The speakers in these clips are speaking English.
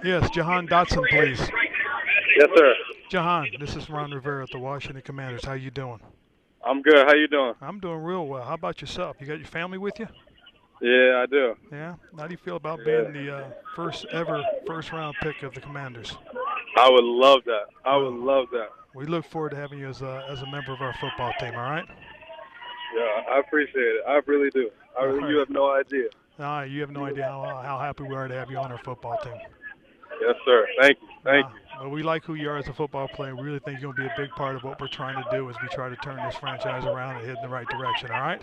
Yes, Jahan Dotson, please. Yes, sir. Jahan, this is Ron Rivera at the Washington Commanders. How you doing? I'm good. How you doing? I'm doing real well. How about yourself? You got your family with you? Yeah, I do. Yeah. How do you feel about being the Yeah. first ever first round pick of the Commanders? I would love that. I would Well, love that. we look forward to having you as a member of our football team. All right. Yeah, I appreciate it. I really do. All You right. have no idea. All right. You have no idea how happy we are to have you on our football team. Yes, sir. Thank you. Thank Well, you. well, we like who you are as a football player. We really think you're going to be a big part of what we're trying to do as we try to turn this franchise around and head in the right direction. All right.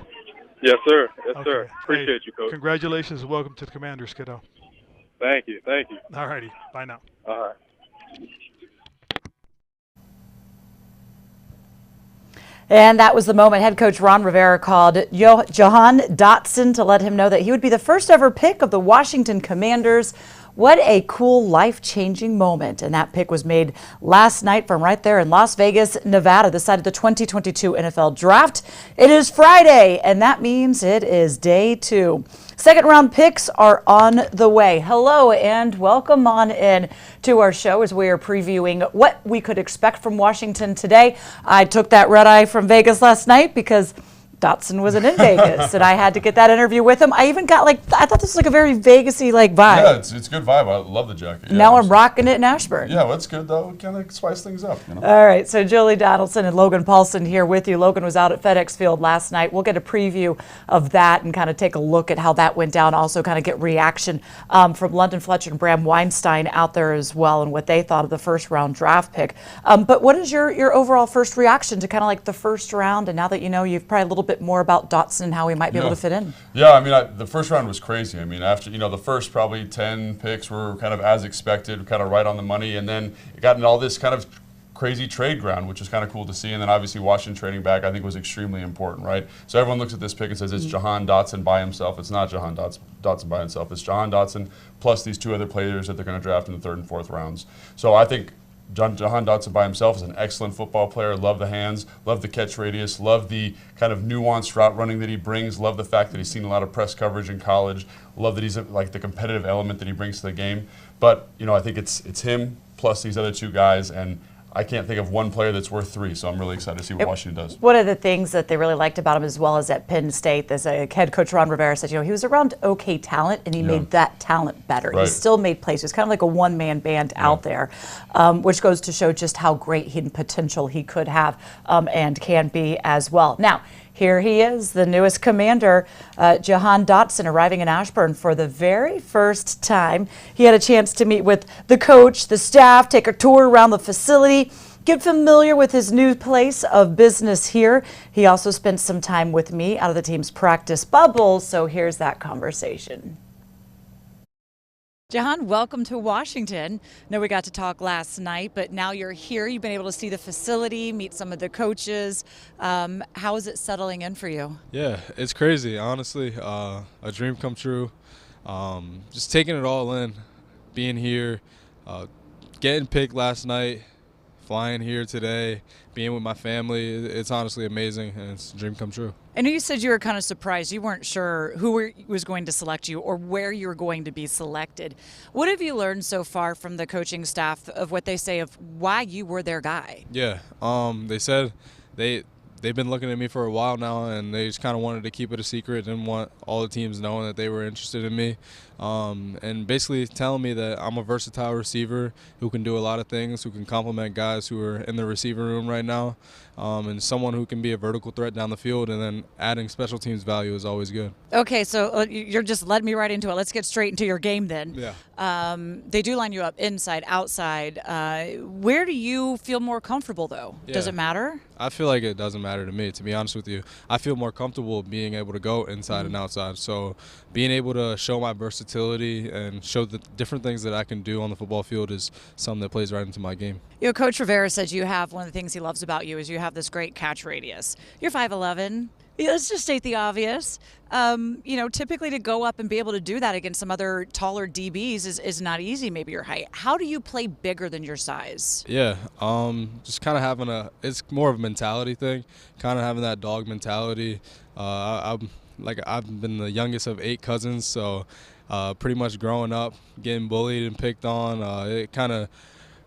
Yes, sir. Yes, sir. Okay. Hey, Appreciate you, coach. congratulations and welcome to the Commanders, kiddo. Thank you. Thank you. All righty. Bye now. All right. And that was the moment head coach Ron Rivera called Jahan Dotson to let him know that he would be the first ever pick of the Washington Commanders. What a cool, life-changing moment. And that pick was made last night from right there in Las Vegas, Nevada, the site of the 2022 NFL Draft. It is Friday, and that means it is day 2. Second round picks are on the way. Hello and welcome on in to our show as we are previewing what we could expect from Washington today. I took that red eye from Vegas last night because Dotson wasn't in Vegas, and I had to get that interview with him. I even got I thought this was like a very Vegas-y vibe. Yeah, it's a good vibe. I love the jacket. Yeah, now I'm rocking it in Ashburn. Yeah, well, that's good though. Kind of spice things up, you know. All right, so Julie Donaldson and Logan Paulson here with you. Logan was out at FedEx Field last night. We'll get a preview of that and kind of take a look at how that went down. Also kind of get reaction from London Fletcher and Bram Weinstein out there as well and what they thought of the first round draft pick. But what is your overall first reaction to kind of like the first round, and now that you know you've probably a little bit more about Dotson and how he might be able to fit in? Yeah, I mean, the first round was crazy. I mean, after, the first probably 10 picks were kind of as expected, kind of right on the money, and then it got in all this kind of crazy trade ground, which is kind of cool to see. And then obviously Washington trading back, I think, was extremely important, right? So everyone looks at this pick and says it's Jahan Dotson by himself. It's not Jahan Dotson by himself. It's Jahan Dotson plus these 2 other players that they're going to draft in the 3rd and 4th rounds. So I think Jahan Dotson by himself is an excellent football player. Love the hands, love the catch radius, love the kind of nuanced route running that he brings, love the fact that he's seen a lot of press coverage in college, love that he's like the competitive element that he brings to the game. But, I think it's him plus these other 2 guys, and I can't think of one player that's worth 3, so I'm really excited to see what Washington does. One of the things that they really liked about him as well as at Penn State, as head coach Ron Rivera said, he was around okay talent, and he made that talent better. Right. He still made plays. He was kind of like a one-man band out there, which goes to show just how great hidden potential he could have and can be as well. Now, here he is, the newest commander, Jahan Dotson, arriving in Ashburn for the very first time. He had a chance to meet with the coach, the staff, take a tour around the facility, get familiar with his new place of business here. He also spent some time with me out of the team's practice bubble, so here's that conversation. Jahan, welcome to Washington. I know we got to talk last night, but now you're here. You've been able to see the facility, meet some of the coaches. How is it settling in for you? Yeah, it's crazy, honestly. A dream come true. Just taking it all in, being here, getting picked last night, flying here today, being with my family. It's honestly amazing, and it's a dream come true. I know you said you were kind of surprised. You weren't sure who was going to select you or where you were going to be selected. What have you learned so far from the coaching staff of what they say of why you were their guy? Yeah, they said they've been looking at me for a while now, and they just kind of wanted to keep it a secret. Didn't want all the teams knowing that they were interested in me, and basically telling me that I'm a versatile receiver who can do a lot of things, who can complement guys who are in the receiver room right now, and someone who can be a vertical threat down the field, and then adding special teams value is always good. Okay, so you're just letting me right into it. Let's get straight into your game then. Yeah. They do line you up inside, outside. Where do you feel more comfortable, though? Yeah. Does it matter? I feel like it doesn't matter to me, to be honest with you. I feel more comfortable being able to go inside and outside. So being able to show my versatility and show the different things that I can do on the football field is something that plays right into my game. Coach Rivera said you have one of the things he loves about you is you have this great catch radius. You're 5'11". Let's just state the obvious. Typically to go up and be able to do that against some other taller DBs is not easy, maybe your height. How do you play bigger than your size? Yeah, just kind of having it's more of a mentality thing, kind of having that dog mentality. I've been the youngest of 8 cousins, so pretty much growing up, getting bullied and picked on, it kind of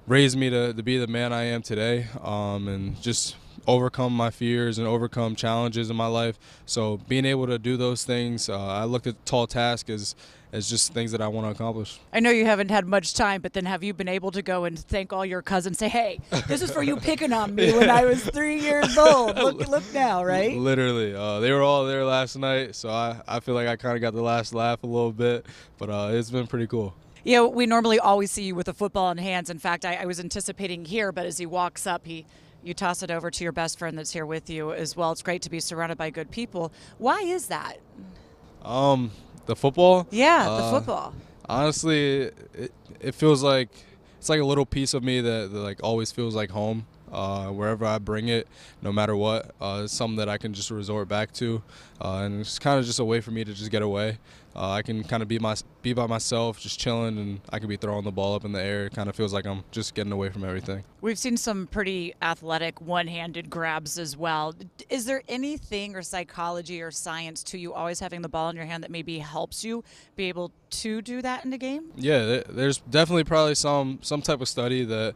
raised me to be the man I am today, and just overcome my fears and overcome challenges in my life. So being able to do those things, I looked at tall task as just things that I want to accomplish. I know you haven't had much time, but then have you been able to go and thank all your cousins, say, hey, this is for you picking on me when I was 3 years old. Look now, right? Literally. They were all there last night, so I feel like I kind of got the last laugh a little bit, but it's been pretty cool. You know, we normally always see you with a football in hands. In fact, I was anticipating here, but as he walks up, you toss it over to your best friend that's here with you as well. It's great to be surrounded by good people. Why is that? The football? Yeah, the football. Honestly, it feels like it's like a little piece of me that like always feels like home. Wherever I bring it, no matter what, it's something that I can just resort back to, and it's kind of just a way for me to just get away. I can kind of be by myself, just chilling, and I can be throwing the ball up in the air. It kind of feels like I'm just getting away from everything. We've seen some pretty athletic one-handed grabs as well. Is there anything or psychology or science to you always having the ball in your hand that maybe helps you be able to do that in the game? Yeah, there's definitely probably some type of study that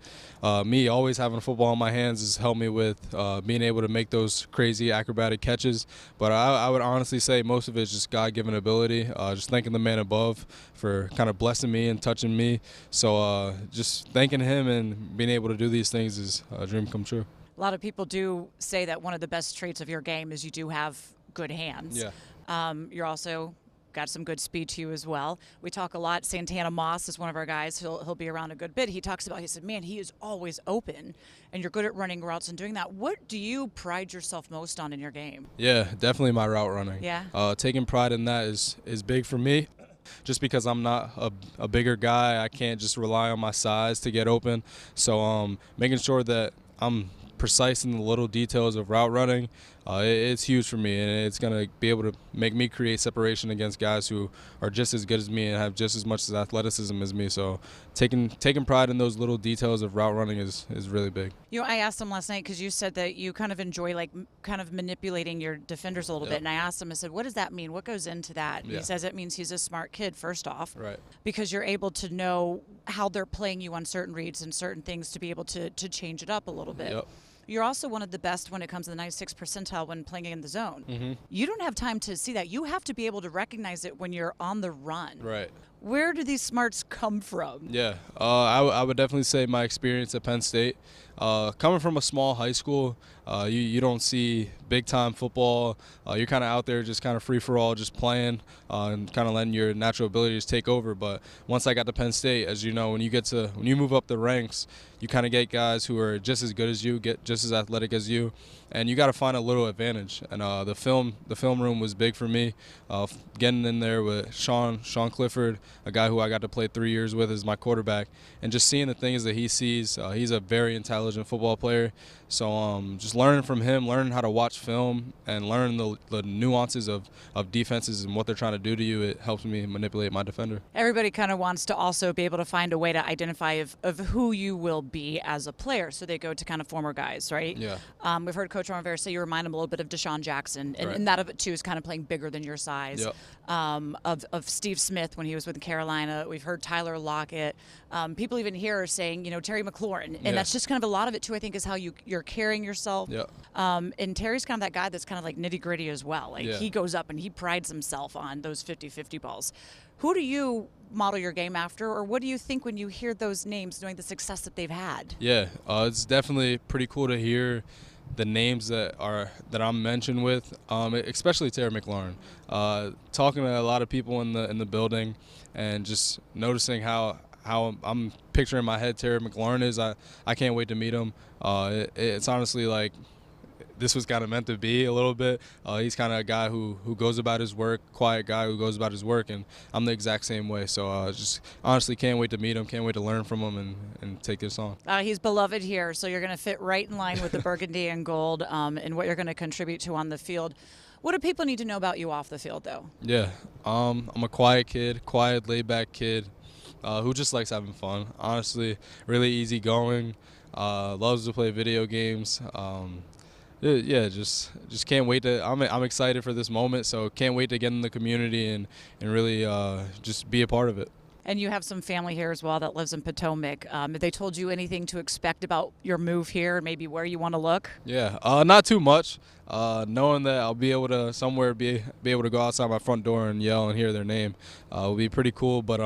me always having a football in my hands has helped me with being able to make those crazy acrobatic catches. But I would honestly say most of it is just God-given ability. Just thanking the man above for kind of blessing me and touching me. So just thanking him and being able to do these things is a dream come true. A lot of people do say that one of the best traits of your game is you do have good hands. Yeah. You're also got some good speed to you as well. We talk a lot. Santana Moss is one of our guys. He'll be around a good bit. He said, man, he is always open, and you're good at running routes and doing that. What do you pride yourself most on in your game? Yeah, definitely my route running. Yeah. Taking pride in that is big for me. Just because I'm not a bigger guy, I can't just rely on my size to get open. So making sure that I'm precise in the little details of route running, it's huge for me, and it's going to be able to make me create separation against guys who are just as good as me and have just as much athleticism as me. So taking pride in those little details of route running is really big. You know, I asked him last night because you said that you kind of enjoy kind of manipulating your defenders a little bit, and I asked him, I said, what does that mean? What goes into that? And he says it means he's a smart kid, first off, right? Because you're able to know how they're playing you on certain reads and certain things to be able to change it up a little bit. Yep. You're also one of the best when it comes to the 96th percentile when playing in the zone. Mm-hmm. You don't have time to see that. You have to be able to recognize it when you're on the run. Right. Where do these smarts come from? Yeah, I would definitely say my experience at Penn State. Coming from a small high school, you don't see big-time football. You're kind of out there just kind of free-for-all, just playing and kind of letting your natural abilities take over. But once I got to Penn State, as you know, when you move up the ranks, you kind of get guys who are just as good as you, get just as athletic as you, and you got to find a little advantage. And the film room was big for me. Getting in there with Sean Clifford, a guy who I got to play 3 years with as my quarterback, and just seeing the things that he sees. He's a very intelligent football player. So just learning from him, learning how to watch film, and learning the nuances of defenses and what they're trying to do to you, it helps me manipulate my defender. Everybody kind of wants to also be able to find a way to identify of who you will be as a player. So they go to kind of former guys, right? Yeah. We've heard Coach Ron Rivera say you remind him a little bit of Deshaun Jackson, and that of it too is kind of playing bigger than your size. Yep. Of Steve Smith when he was with Carolina. We've heard Tyler Lockett. People even here are saying, Terry McLaurin, and that's just kind of a lot of it too. I think is how you're carrying yourself. Yep. And Terry's kind of that guy that's kind of like nitty gritty as well. Like he goes up and he prides himself on those 50-50 balls. Who do you model your game after, or what do you think when you hear those names, knowing the success that they've had? Yeah, it's definitely pretty cool to hear the names that I'm mentioned with, especially Terry McLaurin. Talking to a lot of people in the building, and just noticing how I'm picturing in my head Terry McLaurin is. I can't wait to meet him. It's honestly like this was kind of meant to be a little bit. He's kind of a guy who goes about his work, quiet guy who goes about his work, and I'm the exact same way. So just honestly can't wait to meet him, can't wait to learn from him and take this on. He's beloved here, so you're going to fit right in line with the burgundy and gold and what you're going to contribute to on the field. What do people need to know about you off the field, though? Yeah, I'm a quiet kid, laid-back kid who just likes having fun. Honestly, really easygoing, loves to play video games. Yeah, just can't wait to. I'm excited for this moment, so can't wait to get in the community and really just be a part of it. And you have some family here as well that lives in Potomac. Have they told you anything to expect about your move here and maybe where you want to look? Yeah, not too much. Knowing that I'll be able to somewhere be able to go outside my front door and yell and hear their name will be pretty cool. But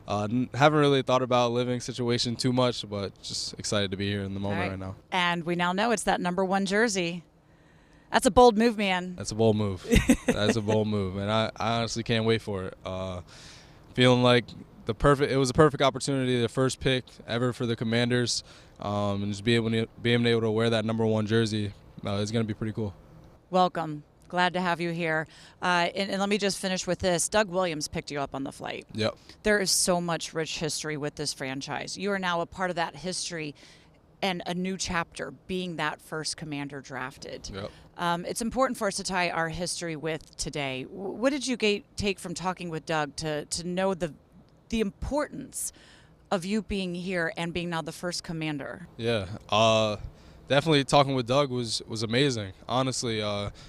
haven't really thought about living situation too much, but just excited to be here in the moment right now. And we now know it's that #1 jersey. That's a bold move, man. That's a bold move. That's a bold move, and I honestly can't wait for it. Feeling like it was a perfect opportunity, the first pick ever for the Commanders, and just being able to wear that #1 jersey is going to be pretty cool. Welcome. Glad to have you here. And let me just finish with this. Doug Williams picked you up on the flight. Yep. There is so much rich history with this franchise. You are now a part of that history and a new chapter, being that first Commander drafted. Yep. It's important for us to tie our history with today. What did you take from talking with Doug to know the importance of you being here and being now the first Commander? Yeah, definitely talking with Doug was amazing. Honestly,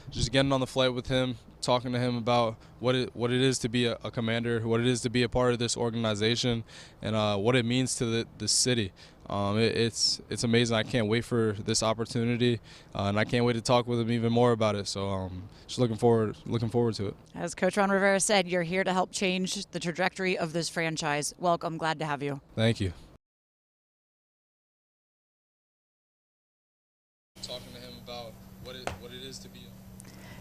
just getting on the flight with him, talking to him about what it is to be a Commander, what it is to be a part of this organization, and what it means to the city. It's amazing. I can't wait for this opportunity, and I can't wait to talk with him even more about it. So just looking forward to it. As Coach Ron Rivera said, you're here to help change the trajectory of this franchise. Welcome. Glad to have you. Thank you. Talking to him about what it is to be.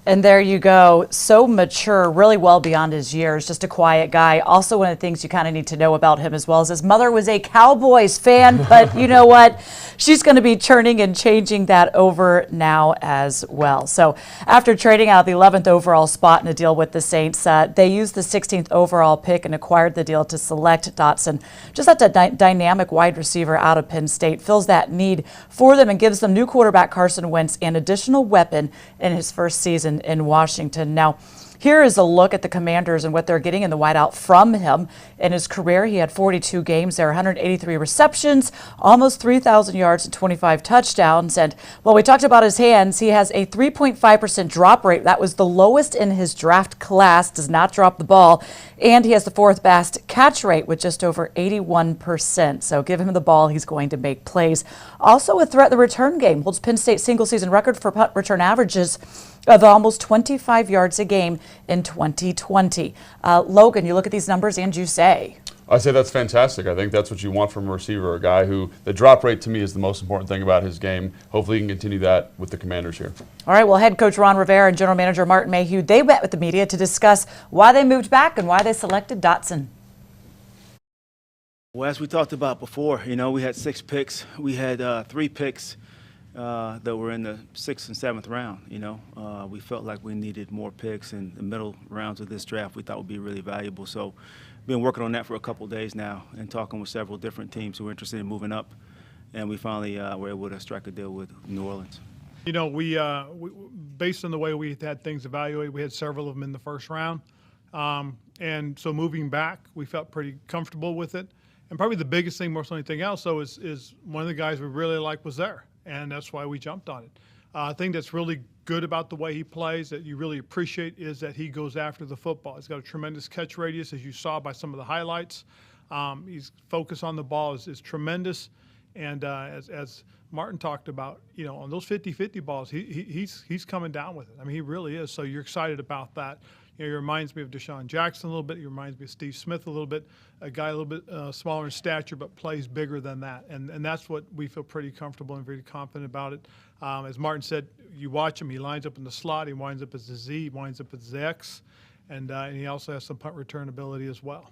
And there you go. So mature, really well beyond his years, just a quiet guy. Also, one of the things you kind of need to know about him as well is his mother was a Cowboys fan, but you know what? She's going to be turning and changing that over now as well. So after trading out the 11th overall spot in a deal with the Saints, they used the 16th overall pick and acquired the deal to select Dotson. Just that dynamic wide receiver out of Penn State fills that need for them and gives them new quarterback Carson Wentz an additional weapon in his first season in Washington. Now, here is a look at the Commanders and what they're getting in the wideout from him. In his career, he had 42 games there, 183 receptions, almost 3,000 yards and 25 touchdowns. And while we talked about his hands, he has a 3.5% drop rate. That was the lowest in his draft class, does not drop the ball. And he has the fourth best catch rate with just over 81%. So give him the ball, he's going to make plays. Also a threat in the return game, holds Penn State's single season record for punt return averages of almost 25 yards a game in 2020. Logan, you look at these numbers and you say? I say that's fantastic. I think that's what you want from a receiver, a guy who the drop rate to me is the most important thing about his game. Hopefully he can continue that with the Commanders here. All right, well, head coach Ron Rivera and general manager Martin Mayhew, they met with the media to discuss why they moved back and why they selected Dotson. Well, as we talked about before, we had 6 picks. We had 3 picks that were in the 6th and 7th round. We felt like we needed more picks in the middle rounds of this draft. We thought would be really valuable. So been working on that for a couple of days now and talking with several different teams who are interested in moving up. And we finally were able to strike a deal with New Orleans. We based on the way we had things evaluated, we had several of them in the first round. And so moving back, we felt pretty comfortable with it. And probably the biggest thing, more than anything else, though, is one of the guys we really liked was there. And that's why we jumped on it. I think that's really good about the way he plays that you really appreciate is that he goes after the football. He's got a tremendous catch radius, as you saw by some of the highlights. His focus on the ball is tremendous. And as Martin talked about, on those 50-50 balls, he's coming down with it. I mean, he really is. So you're excited about that. He reminds me of Deshaun Jackson a little bit. He reminds me of Steve Smith a little bit, a guy a little bit smaller in stature but plays bigger than that. And that's what we feel pretty comfortable and very confident about it. As Martin said, you watch him, he lines up in the slot, he winds up as a Z, he winds up as the X, and he also has some punt return ability as well.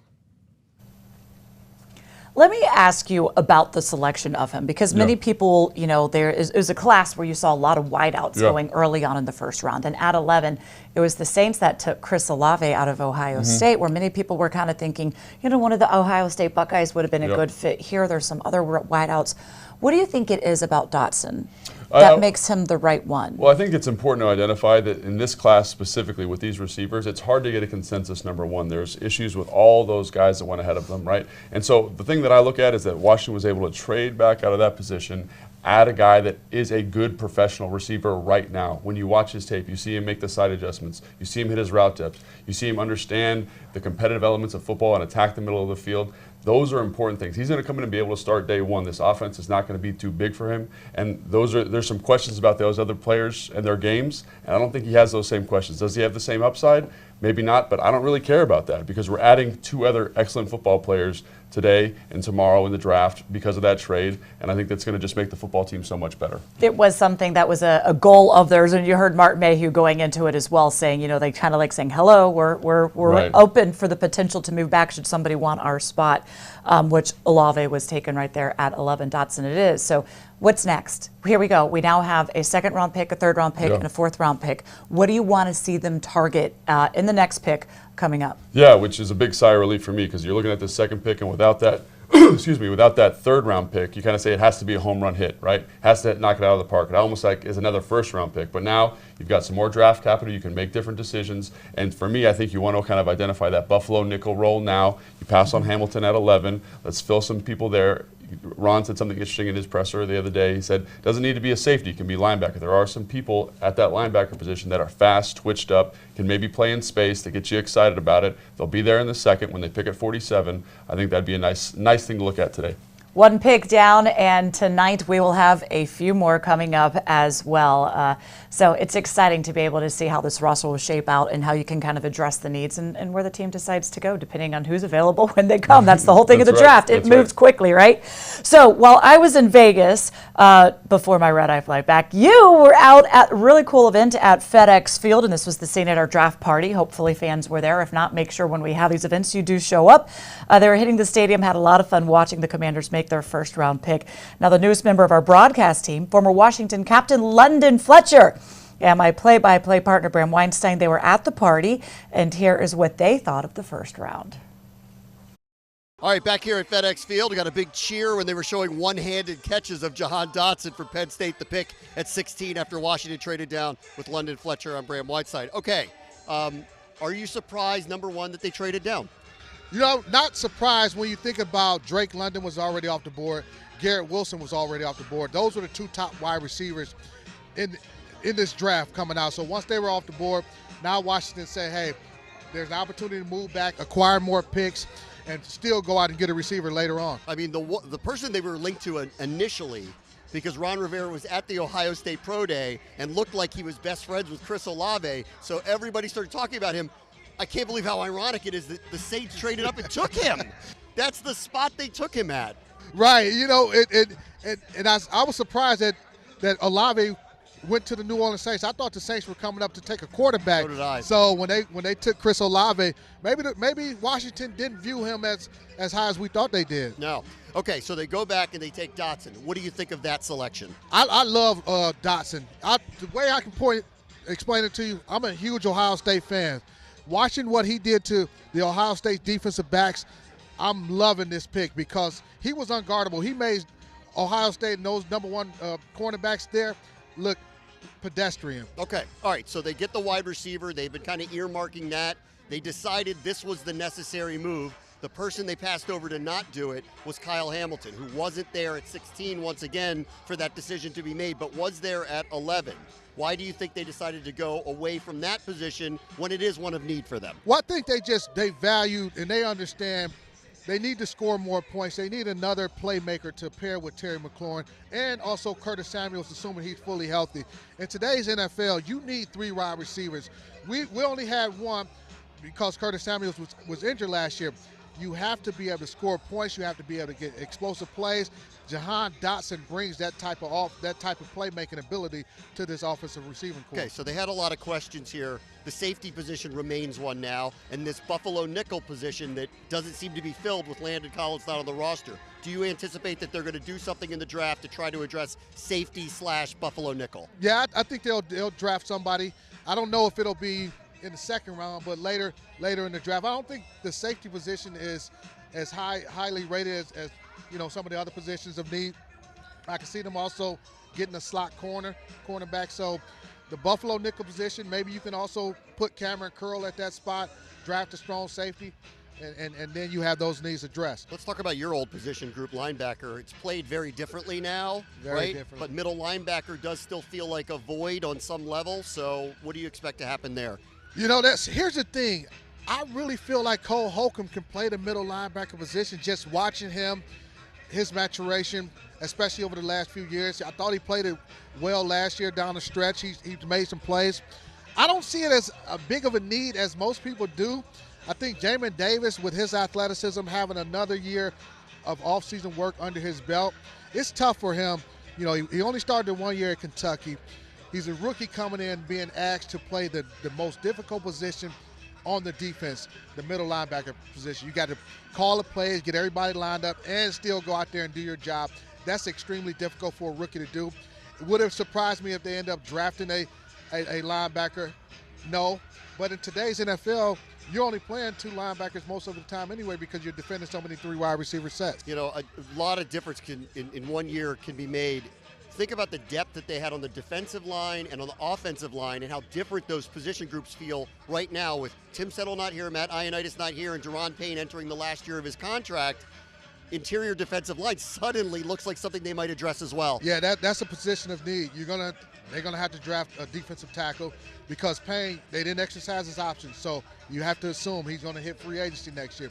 Let me ask you about the selection of him, because many people, there is a class where you saw a lot of wideouts going early on in the first round. And at 11, it was the Saints that took Chris Olave out of Ohio State, where many people were kind of thinking, one of the Ohio State Buckeyes would have been a good fit here. There's some other wideouts. What do you think it is about Dotson that makes him the right one? Well, I think it's important to identify that in this class specifically with these receivers, it's hard to get a consensus number one. There's issues with all those guys that went ahead of them, right? And so the thing that I look at is that Washington was able to trade back out of that position, add a guy that is a good professional receiver right now. When you watch his tape, you see him make the side adjustments. You see him hit his route depths. You see him understand the competitive elements of football and attack the middle of the field. Those are important things. He's going to come in and be able to start day one. This offense is not going to be too big for him. And there's some questions about those other players and their games, and I don't think he has those same questions. Does he have the same upside? Maybe not, but I don't really care about that because we're adding 2 other excellent football players today and tomorrow in the draft because of that trade, and I think that's going to just make the football team so much better. It was something that was a goal of theirs, and you heard Martin Mayhew going into it as well, saying, they kind of like saying, hello, we're Right. open for the potential to move back should somebody want our spot, which Olave was taken right there at 11. Dotson it is. So what's next? Here we go. We now have a 2nd-round pick, a 3rd-round pick, and a 4th-round pick. What do you want to see them target in the next pick coming up? Yeah, which is a big sigh of relief for me because you're looking at the 2nd pick, and without that, without that 3rd-round pick, you kind of say it has to be a home run hit, right? Has to knock it out of the park. It almost like is another 1st-round pick. But now you've got some more draft capital. You can make different decisions. And for me, I think you want to kind of identify that Buffalo nickel role now. You pass on Hamilton at 11. Let's fill some people there. Ron said something interesting in his presser the other day. He said, doesn't need to be a safety, it can be linebacker. There are some people at that linebacker position that are fast, twitched up, can maybe play in space to get you excited about it. They'll be there in the 2nd when they pick at 47. I think that'd be a nice thing to look at today. 1 pick down, and tonight we will have a few more coming up as well. So it's exciting to be able to see how this roster will shape out and how you can kind of address the needs and where the team decides to go, depending on who's available when they come. That's the whole thing of the draft. It moves quickly, right? So while I was in Vegas before my red-eye flight back, you were out at a really cool event at FedEx Field, and this was the scene at our draft party. Hopefully fans were there. If not, make sure when we have these events, you do show up. They were hitting the stadium, had a lot of fun watching the Commanders make their 1st-round pick. Now the newest member of our broadcast team, former Washington captain London Fletcher, and my play-by-play partner Bram Weinstein, they were at the party, and here is what they thought of the 1st round. All right, back here at FedEx Field, we got a big cheer when they were showing one-handed catches of Jahan Dotson for Penn State, the pick at 16 after Washington traded down with London Fletcher on Bram Whiteside. Okay, are you surprised, number one, that they traded down? Not surprised when you think about Drake London was already off the board. Garrett Wilson was already off the board. Those were the 2 top wide receivers in this draft coming out. So once they were off the board, now Washington said, hey, there's an opportunity to move back, acquire more picks, and still go out and get a receiver later on. I mean, the person they were linked to initially, because Ron Rivera was at the Ohio State Pro Day and looked like he was best friends with Chris Olave, so everybody started talking about him. I can't believe how ironic it is that the Saints traded up and took him. That's the spot they took him at. Right. I was surprised that Olave went to the New Orleans Saints. I thought the Saints were coming up to take a quarterback. So did I. So when they took Chris Olave, maybe Washington didn't view him as high as we thought they did. No. Okay, so they go back and they take Dotson. What do you think of that selection? I love Dotson. The way I can explain it to you, I'm a huge Ohio State fan. Watching what he did to the Ohio State defensive backs, I'm loving this pick because he was unguardable. He made Ohio State and those number 1 cornerbacks there look pedestrian. Okay, all right, so they get the wide receiver. They've been kind of earmarking that. They decided this was the necessary move. The person they passed over to not do it was Kyle Hamilton, who wasn't there at 16 once again for that decision to be made, but was there at 11. Why do you think they decided to go away from that position when it is one of need for them? Well, I think they valued and they understand they need to score more points. They need another playmaker to pair with Terry McLaurin and also Curtis Samuels, assuming he's fully healthy. In today's NFL, you need 3 wide receivers. We only had 1 because Curtis Samuels was injured last year. You have to be able to score points. You have to be able to get explosive plays. Jahan Dotson brings that type of playmaking ability to this offensive receiving corps. Okay, so they had a lot of questions here. The safety position remains one now, and this Buffalo nickel position that doesn't seem to be filled with Landon Collins not on the roster. Do you anticipate that they're going to do something in the draft to try to address safety/Buffalo nickel? Yeah, I think they'll draft somebody. I don't know if it'll be in the 2nd round, but later in the draft. I don't think the safety position is as highly rated as some of the other positions of need. I can see them also getting a slot cornerback. So the Buffalo nickel position, maybe you can also put Cameron Curl at that spot, draft a strong safety. and then you have those needs addressed. Let's talk about your old position group, linebacker. It's played very differently now, Very right? different. But middle linebacker does still feel like a void on some level. So what do you expect to happen there? You know, here's the thing. I really feel like Cole Holcomb can play the middle linebacker position. Just watching him, his maturation, especially over the last few years. I thought he played it well last year down the stretch. He's made some plays. I don't see it as a big of a need as most people do. I think Jamin Davis, with his athleticism, having another year of offseason work under his belt, it's tough for him. You know, he only started 1 year at Kentucky. He's a rookie coming in, being asked to play the most difficult position on the defense, the middle linebacker position. You got to call the plays, get everybody lined up, and still go out there and do your job. That's extremely difficult for a rookie to do. It would have surprised me if they end up drafting a linebacker. No. But in today's NFL, you're only playing 2 linebackers most of the time anyway because you're defending so many 3 wide receiver sets. You know, a lot of difference in 1 year can be made. Think about the depth that they had on the defensive line and on the offensive line and how different those position groups feel right now with Tim Settle not here, Matt Ioannidis not here, and Deron Payne entering the last year of his contract. Interior defensive line suddenly looks like something they might address as well. Yeah, that's a position of need. They're gonna have to draft a defensive tackle because Payne, they didn't exercise his options, so you have to assume he's gonna hit free agency next year.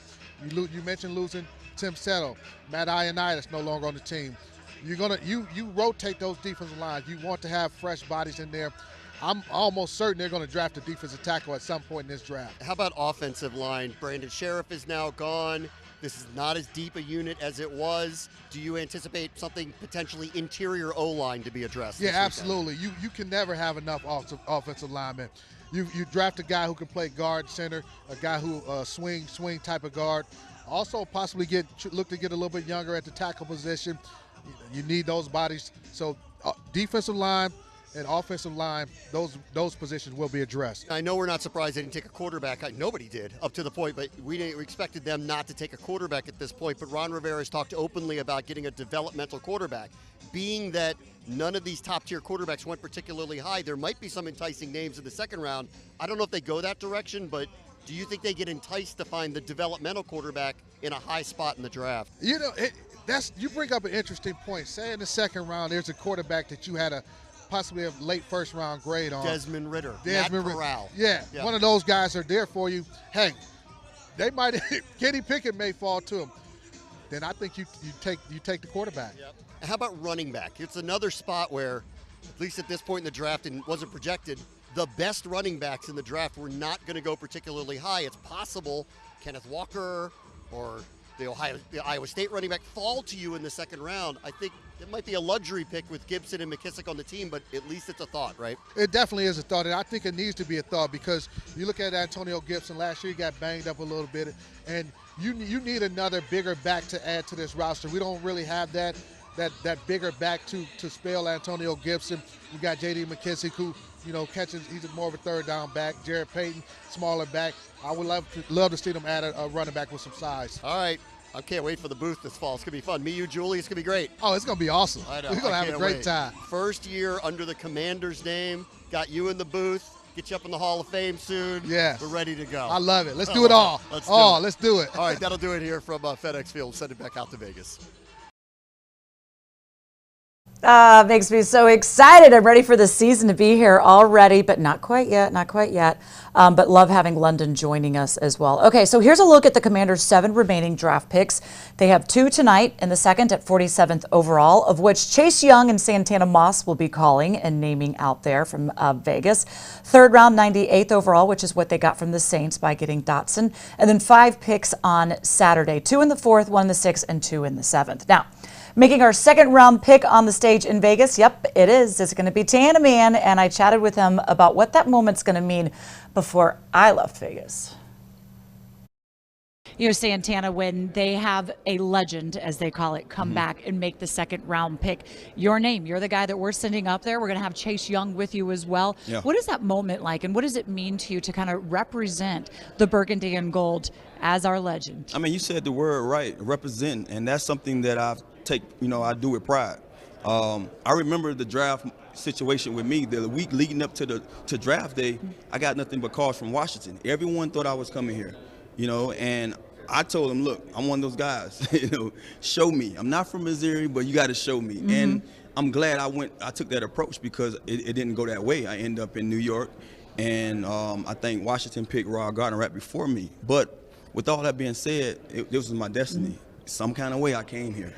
You mentioned losing Tim Settle, Matt Ioannidis no longer on the team. You rotate those defensive lines. You want to have fresh bodies in there. I'm almost certain they're going to draft a defensive tackle at some point in this draft. How about offensive line? Brandon Sheriff is now gone. This is not as deep a unit as it was. Do you anticipate something potentially interior O-line to be addressed? Yeah, absolutely. You can never have enough offensive linemen. You draft a guy who can play guard, center, a guy who swing type of guard. Also possibly look to get a little bit younger at the tackle position. You need those bodies. So defensive line and offensive line, those positions will be addressed. I know we're not surprised they didn't take a quarterback. Nobody did up to the point, but we expected them not to take a quarterback at this point. But Ron Rivera has talked openly about getting a developmental quarterback. Being that none of these top-tier quarterbacks went particularly high, there might be some enticing names in the second round. I don't know if they go that direction, but do you think they get enticed to find the developmental quarterback in a high spot in the draft? You know, you bring up an interesting point. Say in the second round, there's a quarterback that you had possibly a late first round grade on. Desmond Ridder, Matt Corral. Yeah, one of those guys are there for you. Hey, they might Kenny Pickett may fall to him. Then I think you take the quarterback. Yep. How about running back? It's another spot where, at least at this point in the draft, and wasn't projected, the best running backs in the draft were not going to go particularly high. It's possible Kenneth Walker or the Iowa State running back fall to you in the second round. I think it might be a luxury pick with Gibson and McKissick on the team, but at least it's a thought, right? It definitely is a thought, and I think it needs to be a thought because you look at Antonio Gibson. Last year he got banged up a little bit, and you need another bigger back to add to this roster. We don't really have that bigger back to spell Antonio Gibson. We got J.D. McKissick who, catches. He's more of a third down back. Jared Payton, smaller back. I would love to see them add a running back with some size. All right. I can't wait for the booth this fall. It's going to be fun. Me, you, Julie, it's going to be great. Oh, it's going to be awesome. I know. We're going to have a great time. First year under the Commander's name. Got you in the booth. Get you up in the Hall of Fame soon. Yes. We're ready to go. I love it. Let's do it all. Let's do it. All right, that'll do it here from FedEx Field. Send it back out to Vegas. Makes me so excited. I'm ready for the season to be here already, but not quite yet, but love having London joining us as well. Okay, so here's a look at the Commanders' 7 remaining draft picks. They have 2 tonight in the second at 47th overall, of which Chase Young and Santana Moss will be calling and naming out there from Vegas. Third round, 98th overall, which is what they got from the Saints by getting Dotson. And then 5 picks on Saturday, 2 in the 4th, 1 in the 6th, and 2 in the 7th. Now, making our second round pick on the stage in Vegas. Yep, it is. It's going to be Tana Man, and I chatted with him about what that moment's going to mean before I left Vegas. Santana, when they have a legend, as they call it, come back and make the second round pick, your name, you're the guy that we're sending up there. We're going to have Chase Young with you as well. Yeah. What is that moment like, and what does it mean to you to kind of represent the burgundy and gold as our legend? I mean, you said the word right, represent, and that's something that I do with pride. I remember the draft situation with me. The week leading up to draft day, I got nothing but calls from Washington. Everyone thought I was coming here, and I told him, look, I'm one of those guys. Show me. I'm not from Missouri, but you got to show me. And I'm glad I took that approach because it didn't go that way. I ended up in New York, and I think Washington picked Raw Gardner right before me. But with all that being said, this was my destiny. Some kind of way I came here.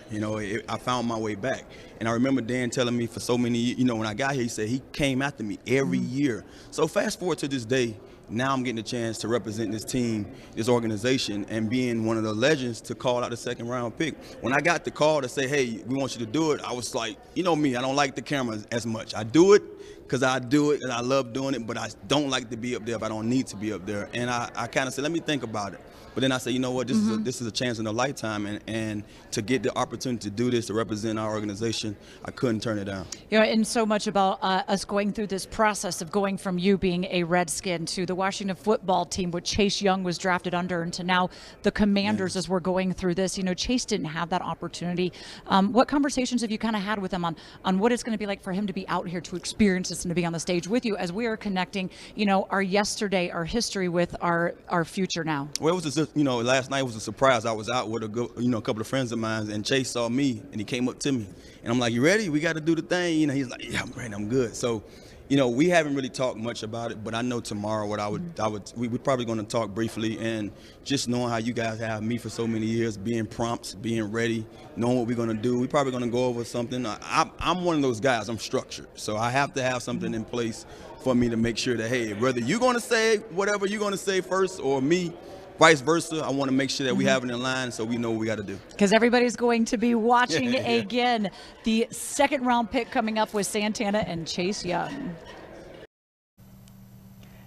I found my way back. And I remember Dan telling me for so many years, when I got here, he said he came after me every year. So fast forward to this day, now I'm getting a chance to represent this team, this organization, and being one of the legends to call out the second round pick. When I got the call to say, hey, we want you to do it, I was like, me, I don't like the camera as much. I do it because I do it and I love doing it, but I don't like to be up there if I don't need to be up there. And I kind of said, let me think about it. But then I said, you know what, this is a chance in a lifetime, and to get the opportunity to do this, to represent our organization, I couldn't turn it down. And so much about us going through this process of going from you being a Redskin to the Washington football team, which Chase Young was drafted under, and to now the Commanders as we're going through this. Chase didn't have that opportunity. What conversations have you kind of had with him on what it's going to be like for him to be out here to experience this and to be on the stage with you as we are connecting, our yesterday, our history with our future now? Well, it was last night was a surprise. I was out with a couple of friends of mine, and Chase saw me, and he came up to me. And I'm like, you ready? We got to do the thing. He's like, yeah, I'm ready. I'm good. So, we haven't really talked much about it, but I know tomorrow we're probably going to talk briefly, and just knowing how you guys have me for so many years, being prompt, being ready, knowing what we're going to do. We're probably going to go over something. I'm one of those guys. I'm structured. So I have to have something in place for me to make sure that, hey, whether you're going to say whatever you're going to say first or me, vice versa, I want to make sure that we have it in line so we know what we got to do. Because everybody's going to be watching again. The second round pick coming up with Santana and Chase Young.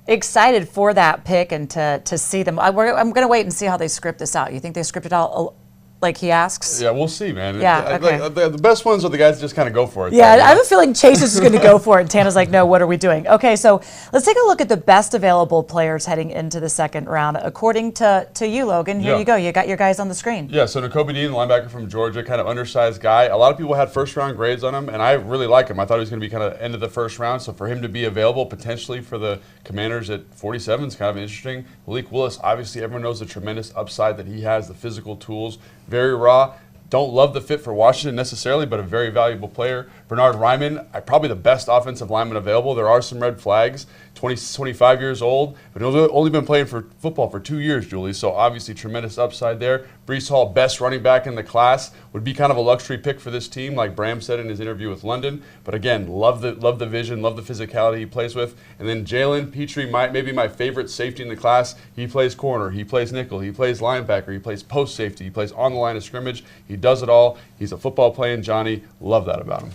Excited for that pick and to see them. I'm going to wait and see how they script this out. You think they script it out like he asks? Yeah, we'll see, man. Yeah, okay. The best ones are the guys that just kind of go for it. Yeah, I have a feeling Chase is just going to go for it. And Tana's like, no, what are we doing? Okay, so let's take a look at the best available players heading into the second round. According to you, Logan, here you go. You got your guys on the screen. Yeah, so Nakobe Dean, linebacker from Georgia, kind of undersized guy. A lot of people had first-round grades on him, and I really like him. I thought he was going to be kind of end of the first round, so for him to be available potentially for the Commanders at 47 is kind of interesting. Malik Willis, obviously everyone knows the tremendous upside that he has, the physical tools, very raw. Don't love the fit for Washington necessarily, but a very valuable player. Bernard Ryman, probably the best offensive lineman available. There are some red flags. 25 years old, but he's only been playing for football for 2 years, Julie, so obviously tremendous upside there. Breece Hall, best running back in the class, would be kind of a luxury pick for this team, like Bram said in his interview with London. But again, love the vision, love the physicality he plays with. And then Jalen Petrie, maybe my favorite safety in the class. He plays corner, he plays nickel, he plays linebacker, he plays post safety, he plays on the line of scrimmage. He does it all. He's a football playing Johnny. Love that about him.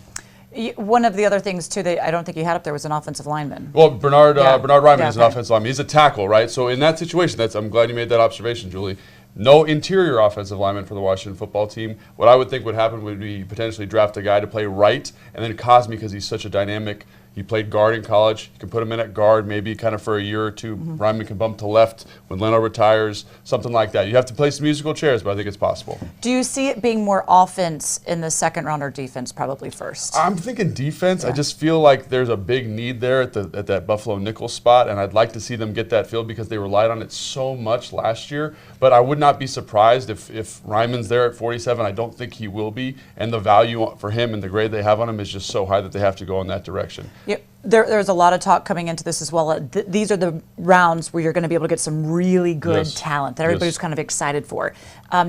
One of the other things, too, that I don't think you had up there was an offensive lineman. Well, Bernard Ryman is an offensive lineman. He's a tackle, right? So in that situation, I'm glad you made that observation, Julie. No interior offensive lineman for the Washington football team. What I would think would happen would be potentially draft a guy to play right, and then Cosme, because he's such a dynamic. He played guard in college. You can put him in at guard maybe kind of for a year or two. Ryman can bump to left when Leno retires, something like that. You have to play some musical chairs, but I think it's possible. Do you see it being more offense in the second round or defense probably first? I'm thinking defense. Yeah. I just feel like there's a big need there at that Buffalo nickel spot, and I'd like to see them get that field because they relied on it so much last year. But I would not be surprised if Ryman's there at 47. I don't think he will be, and the value for him and the grade they have on him is just so high that they have to go in that direction. Yep. There's a lot of talk coming into this as well. These are the rounds where you're going to be able to get some really good talent that everybody's kind of excited for.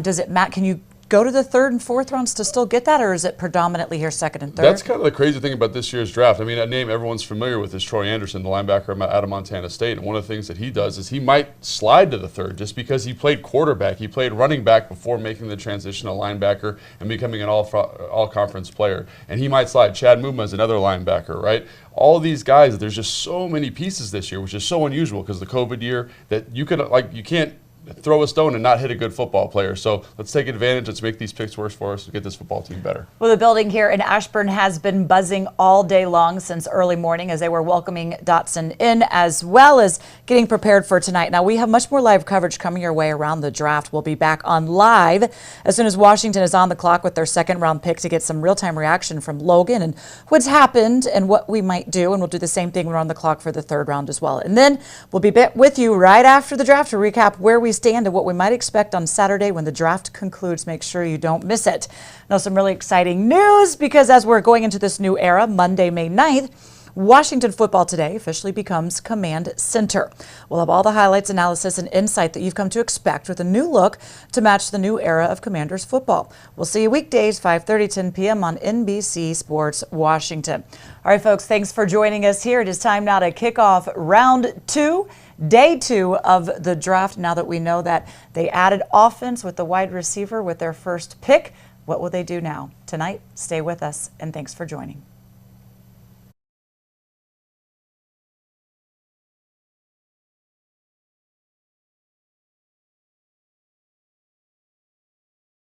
Does it matter? Can you go to the third and fourth rounds to still get that, or is it predominantly here second and third? That's kind of the crazy thing about this year's draft. I mean, a name everyone's familiar with is Troy Anderson, the linebacker out of Montana State. And one of the things that he does is he might slide to the third just because he played quarterback. He played running back before making the transition to linebacker and becoming an all-conference player. And he might slide. Chad Muma is another linebacker, right? All of these guys, there's just so many pieces this year, which is so unusual because the COVID year that you can't throw a stone and not hit a good football player. So let's take advantage. Let's make these picks worse for us to get this football team better. Well, the building here in Ashburn has been buzzing all day long since early morning as they were welcoming Dotson in, as well as getting prepared for tonight. Now, we have much more live coverage coming your way around the draft. We'll be back on live as soon as Washington is on the clock with their second round pick to get some real-time reaction from Logan and what's happened and what we might do. And we'll do the same thing when we're on the clock for the third round as well. And then we'll be with you right after the draft to recap where we we stand and what we might expect on Saturday when the draft concludes. Make sure you don't miss it. Now, some really exciting news, because as we're going into this new era, Monday, May 9th, Washington Football Today officially becomes Command Center. We'll have all the highlights, analysis, and insight that you've come to expect with a new look to match the new era of Commanders football. We'll see you weekdays, 5:30, 10 p.m. on NBC Sports Washington. All right, folks, thanks for joining us here. It is time now to kick off round 2, day 2 of the draft. Now that we know that they added offense with the wide receiver with their first pick, what will they do now? Tonight, stay with us, and thanks for joining.